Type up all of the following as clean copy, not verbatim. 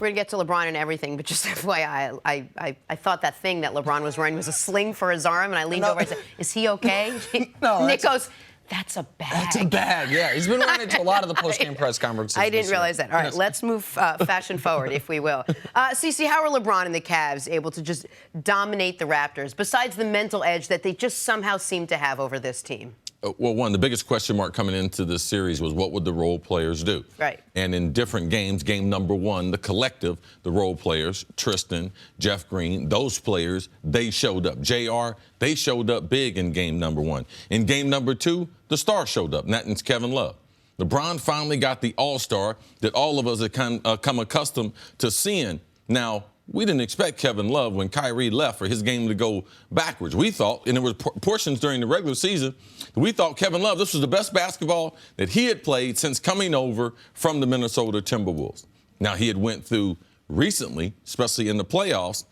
We're going to get to LeBron and everything, but just FYI, I thought that thing that LeBron was wearing was a sling for his arm, and I leaned over and said, is he okay? No, Nick goes, that's a bag. That's a bag, yeah. He's been wearing it to a lot of the post-game press conferences. I didn't realize that. All right, let's move fashion forward, if we will. Cece, how are LeBron and the Cavs able to just dominate the Raptors, besides the mental edge that they just somehow seem to have over this team? Well, one, the biggest question mark coming into this series was what would the role players do? Right. And in different games, game number one, the collective, the role players, Tristan, Jeff Green, those players, they showed up. JR, they showed up big in game number one. In game number two, the star showed up, and that's Kevin Love. LeBron finally got the all-star that all of us have come accustomed to seeing. Now, we didn't expect Kevin Love when Kyrie left for his game to go backwards. We thought, and there were portions during the regular season, we thought Kevin Love, this was the best basketball that he had played since coming over from the Minnesota Timberwolves. Now, he had went through recently, especially in the playoffs,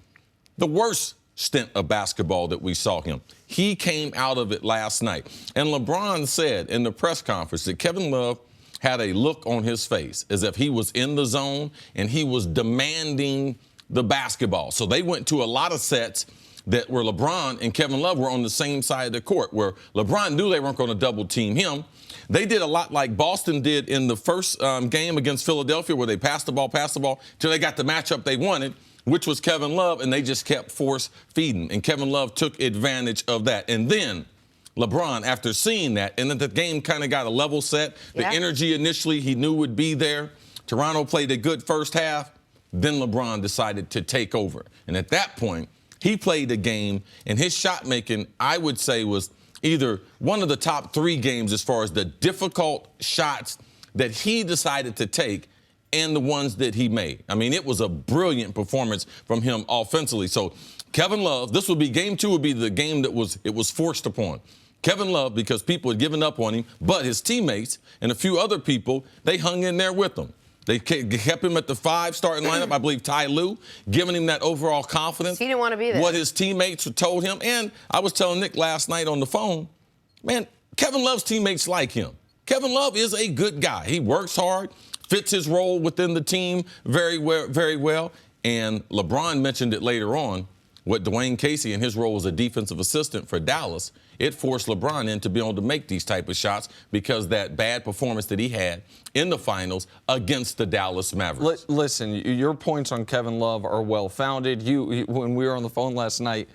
the worst stint of basketball that we saw him. He came out of it last night. And LeBron said in the press conference that Kevin Love had a look on his face as if he was in the zone and he was demanding the basketball. So they went to a lot of sets that where LeBron and Kevin Love were on the same side of the court, where LeBron knew they weren't going to double team him. They did a lot like Boston did in the first game against Philadelphia, where they passed the ball till they got the matchup they wanted, which was Kevin Love, and they just kept force feeding. And Kevin Love took advantage of that. And then LeBron, after seeing that, and then the game kind of got a level set, the energy initially he knew would be there. Toronto played a good first half. Then LeBron decided to take over. And at that point, he played the game, and his shot making, I would say, was either one of the top three games as far as the difficult shots that he decided to take and the ones that he made. I mean, it was a brilliant performance from him offensively. So Kevin Love, this would be game two, would be the game that was forced upon. Kevin Love, because people had given up on him, but his teammates and a few other people, they hung in there with him. They kept him at the 5 starting lineup. I believe Ty Lue, giving him that overall confidence. He didn't want to be there. What his teammates told him. And I was telling Nick last night on the phone, man, Kevin Love's teammates like him. Kevin Love is a good guy. He works hard, fits his role within the team very well. And LeBron mentioned it later on, what Dwane Casey in his role as a defensive assistant for Dallas, it forced LeBron in to be able to make these type of shots because that bad performance that he had in the finals against the Dallas Mavericks. Listen, your points on Kevin Love are well-founded. When we were on the phone last night,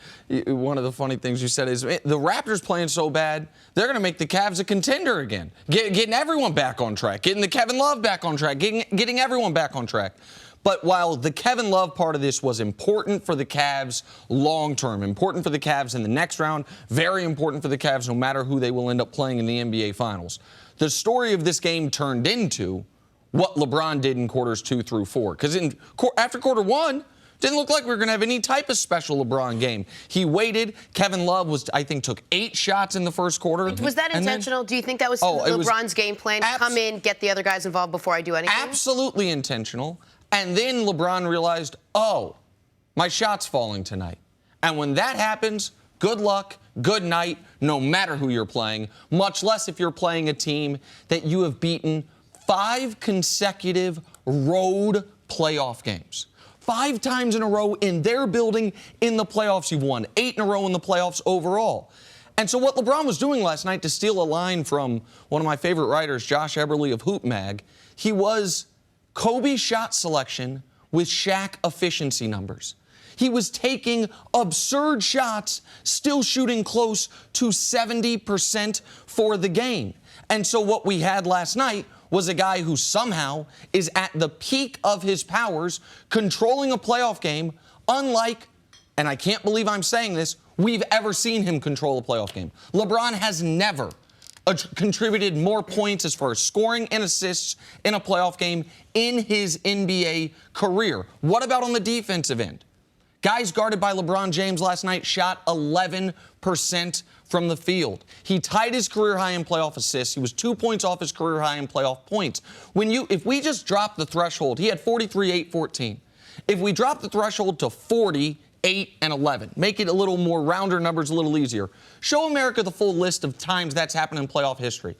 one of the funny things you said is the Raptors playing so bad, they're going to make the Cavs a contender again, getting everyone back on track, getting the Kevin Love back on track, getting everyone back on track. But while the Kevin Love part of this was important for the Cavs long-term, important for the Cavs in the next round, very important for the Cavs no matter who they will end up playing in the NBA Finals, the story of this game turned into what LeBron did in quarters 2 through 4. Because after quarter 1, didn't look like we were going to have any type of special LeBron game. He waited. Kevin Love I think, took 8 shots in the first quarter. Was that intentional? Do you think that was LeBron's game plan? Come in, get the other guys involved before I do anything? Absolutely intentional. And then LeBron realized, oh, my shot's falling tonight. And when that happens, good luck, good night, no matter who you're playing, much less if you're playing a team that you have beaten 5 consecutive road playoff games. 5 times in a row in their building in the playoffs. You've won 8 in a row in the playoffs overall. And so what LeBron was doing last night, to steal a line from one of my favorite writers, Josh Eberly of Hoop Mag, he was Kobe's shot selection with Shaq efficiency numbers. He was taking absurd shots, still shooting close to 70% for the game. And so what we had last night was a guy who somehow is at the peak of his powers, controlling a playoff game, unlike, and I can't believe I'm saying this, we've ever seen him control a playoff game. LeBron has never contributed more points as far as scoring and assists in a playoff game in his NBA career. What about on the defensive end? Guys guarded by LeBron James last night shot 11% from the field. He tied his career high in playoff assists. He was 2 points off his career high in playoff points. If we just drop the threshold, he had 43, 8, 14. If we drop the threshold to 40, 8, and 11. Make it a little more rounder numbers, a little easier. Show America the full list of times that's happened in playoff history.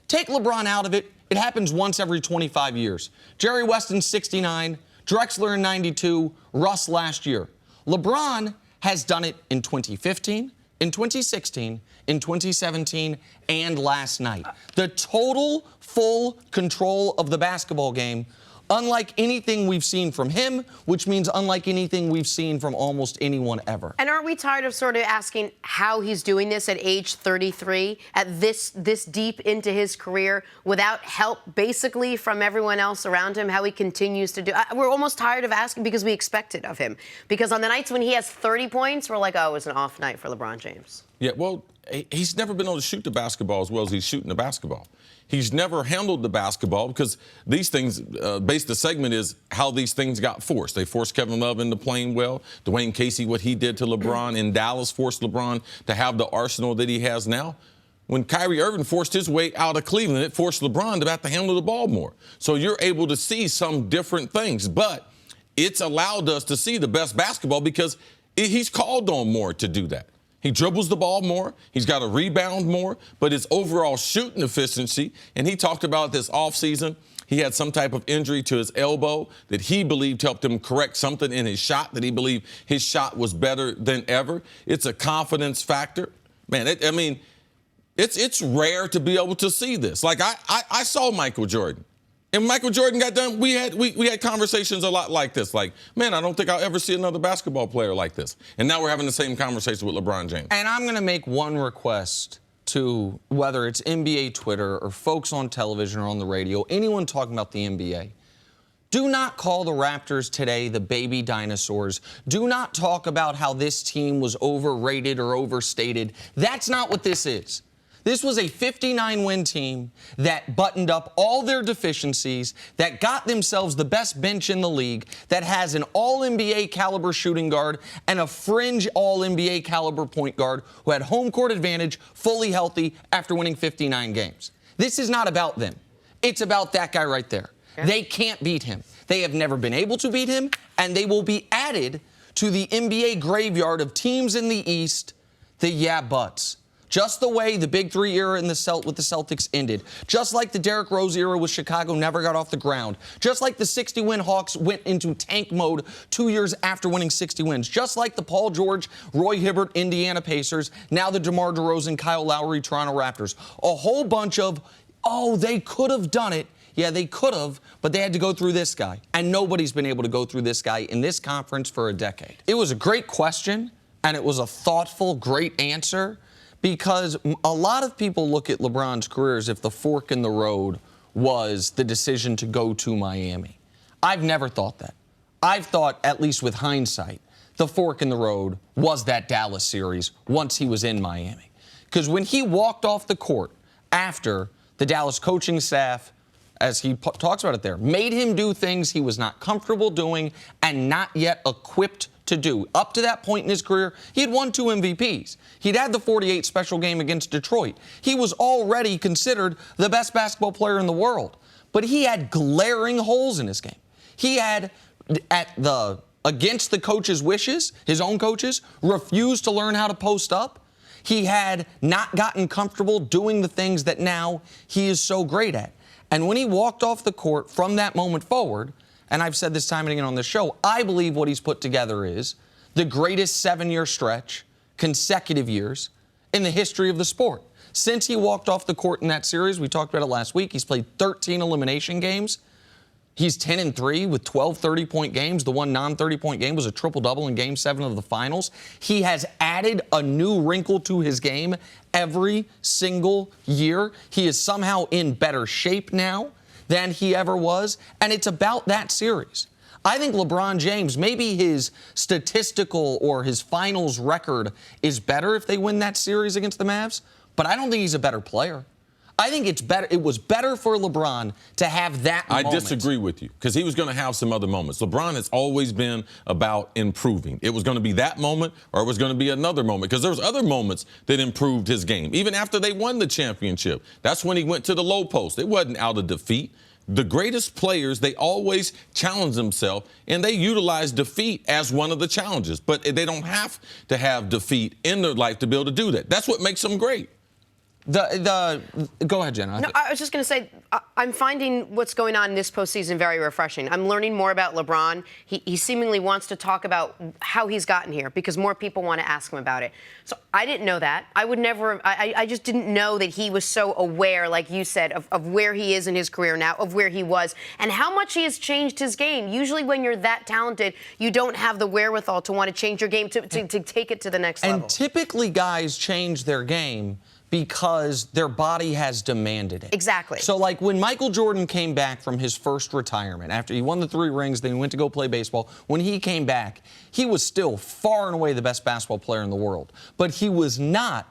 Take LeBron out of it. It happens once every 25 years. Jerry West in 69, Drexler in 92, Russ last year. LeBron has done it in 2015, in 2016, in 2017, and last night. The total full control of the basketball game, unlike anything we've seen from him, which means unlike anything we've seen from almost anyone ever. And aren't we tired of sort of asking how he's doing this at age 33, at this deep into his career, without help basically from everyone else around him, how he continues to do? We're almost tired of asking because we expect it of him. Because on the nights when he has 30 points, we're like, oh, it was an off night for LeBron James. Yeah, well, he's never been able to shoot the basketball as well as he's shooting the basketball. He's never handled the basketball because these things, the segment is how these things got forced. They forced Kevin Love into playing well. Dwane Casey, what he did to LeBron in Dallas, forced LeBron to have the arsenal that he has now. When Kyrie Irving forced his way out of Cleveland, it forced LeBron to have to handle the ball more. So you're able to see some different things, but it's allowed us to see the best basketball because he's called on more to do that. He dribbles the ball more. He's got to rebound more. But his overall shooting efficiency, and he talked about this offseason, he had some type of injury to his elbow that he believed helped him correct something in his shot, that he believed his shot was better than ever. It's a confidence factor. Man, it's rare to be able to see this. Like, I saw Michael Jordan. And when Michael Jordan got done, we had conversations a lot like this. Like, man, I don't think I'll ever see another basketball player like this. And now we're having the same conversation with LeBron James. And I'm going to make one request to whether it's NBA Twitter or folks on television or on the radio, anyone talking about the NBA. Do not call the Raptors today the baby dinosaurs. Do not talk about how this team was overrated or overstated. That's not what this is. This was a 59-win team that buttoned up all their deficiencies, that got themselves the best bench in the league, that has an all-NBA caliber shooting guard and a fringe all-NBA caliber point guard who had home court advantage, fully healthy after winning 59 games. This is not about them. It's about that guy right there. Yeah. They can't beat him. They have never been able to beat him, and they will be added to the NBA graveyard of teams in the East, the yeah buts. Just the way the Big Three era with the Celtics ended. Just like the Derrick Rose era with Chicago never got off the ground. Just like the 60-win Hawks went into tank mode 2 years after winning 60 wins. Just like the Paul George, Roy Hibbert, Indiana Pacers. Now the DeMar DeRozan, Kyle Lowry, Toronto Raptors. A whole bunch of, oh, they could have done it. Yeah, they could have, but they had to go through this guy. And nobody's been able to go through this guy in this conference for a decade. It was a great question, and it was a thoughtful, great answer. Because a lot of people look at LeBron's career as if the fork in the road was the decision to go to Miami. I've never thought that. I've thought, at least with hindsight, the fork in the road was that Dallas series once he was in Miami. Because when he walked off the court after the Dallas coaching staff, as he talks about it there, made him do things he was not comfortable doing and not yet equipped to do. Up to that point in his career, he had won 2 MVPs. He'd had the 48 special game against Detroit. He was already considered the best basketball player in the world. But he had glaring holes in his game. He had, against the coach's wishes, his own coaches, refused to learn how to post up. He had not gotten comfortable doing the things that now he is so great at. And when he walked off the court from that moment forward, and I've said this time and again on this show, I believe what he's put together is the greatest 7-year stretch, consecutive years, in the history of the sport. Since he walked off the court in that series, we talked about it last week, he's played 13 elimination games. He's 10-3 with 12 30-point games. The one non-30-point game was a triple-double in Game 7 of the finals. He has added a new wrinkle to his game every single year. He is somehow in better shape now than he ever was, and it's about that series. I think LeBron James, maybe his statistical or his finals record is better if they win that series against the Mavs, but I don't think he's a better player. I think it's better. It was better for LeBron to have that moment. I disagree with you because he was going to have some other moments. LeBron has always been about improving. It was going to be that moment or it was going to be another moment because there was other moments that improved his game. Even after they won the championship, that's when he went to the low post. It wasn't out of defeat. The greatest players, they always challenge themselves, and they utilize defeat as one of the challenges. But they don't have to have defeat in their life to be able to do that. That's what makes them great. Go ahead, Jenna. No, I was just going to say, I'm finding what's going on in this postseason very refreshing. I'm learning more about LeBron. He seemingly wants to talk about how he's gotten here because more people want to ask him about it. So I didn't know that. I would never, I just didn't know that he was so aware, like you said, of where he is in his career now, of where he was, and how much he has changed his game. Usually when you're that talented, you don't have the wherewithal to want to change your game, to take it to the next level. And typically guys change their game because their body has demanded it. Exactly. So, like, when Michael Jordan came back from his first retirement, after he won the 3 rings, then he went to go play baseball, when he came back, he was still far and away the best basketball player in the world. But he was no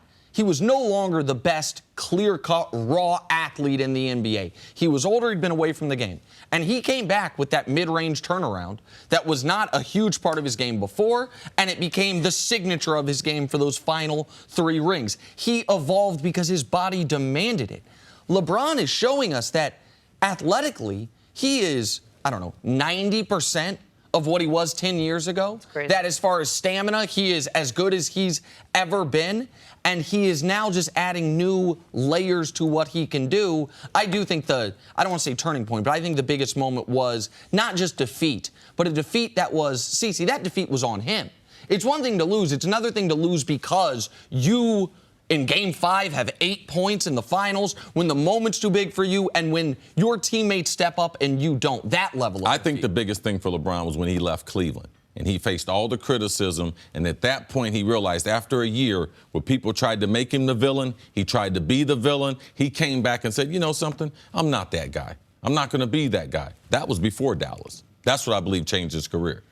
longer the best clear-cut, raw athlete in the NBA. He was older, he'd been away from the game. And he came back with that mid-range turnaround that was not a huge part of his game before, and it became the signature of his game for those final 3 rings. He evolved because his body demanded it. LeBron is showing us that athletically, he is, 90% of what he was 10 years ago. That as far as stamina, he is as good as he's ever been. And he is now just adding new layers to what he can do. I do think I don't want to say turning point, but I think the biggest moment was not just defeat, but a defeat that was, Cece, that defeat was on him. It's one thing to lose. It's another thing to lose because you, in Game 5, have 8 points in the finals, when the moment's too big for you, and when your teammates step up and you don't. That level of I think the biggest thing for LeBron was when he left Cleveland. And he faced all the criticism, and at that point he realized after a year where people tried to make him the villain, he tried to be the villain, he came back and said, you know something, I'm not that guy. I'm not going to be that guy. That was before Dallas. That's what I believe changed his career.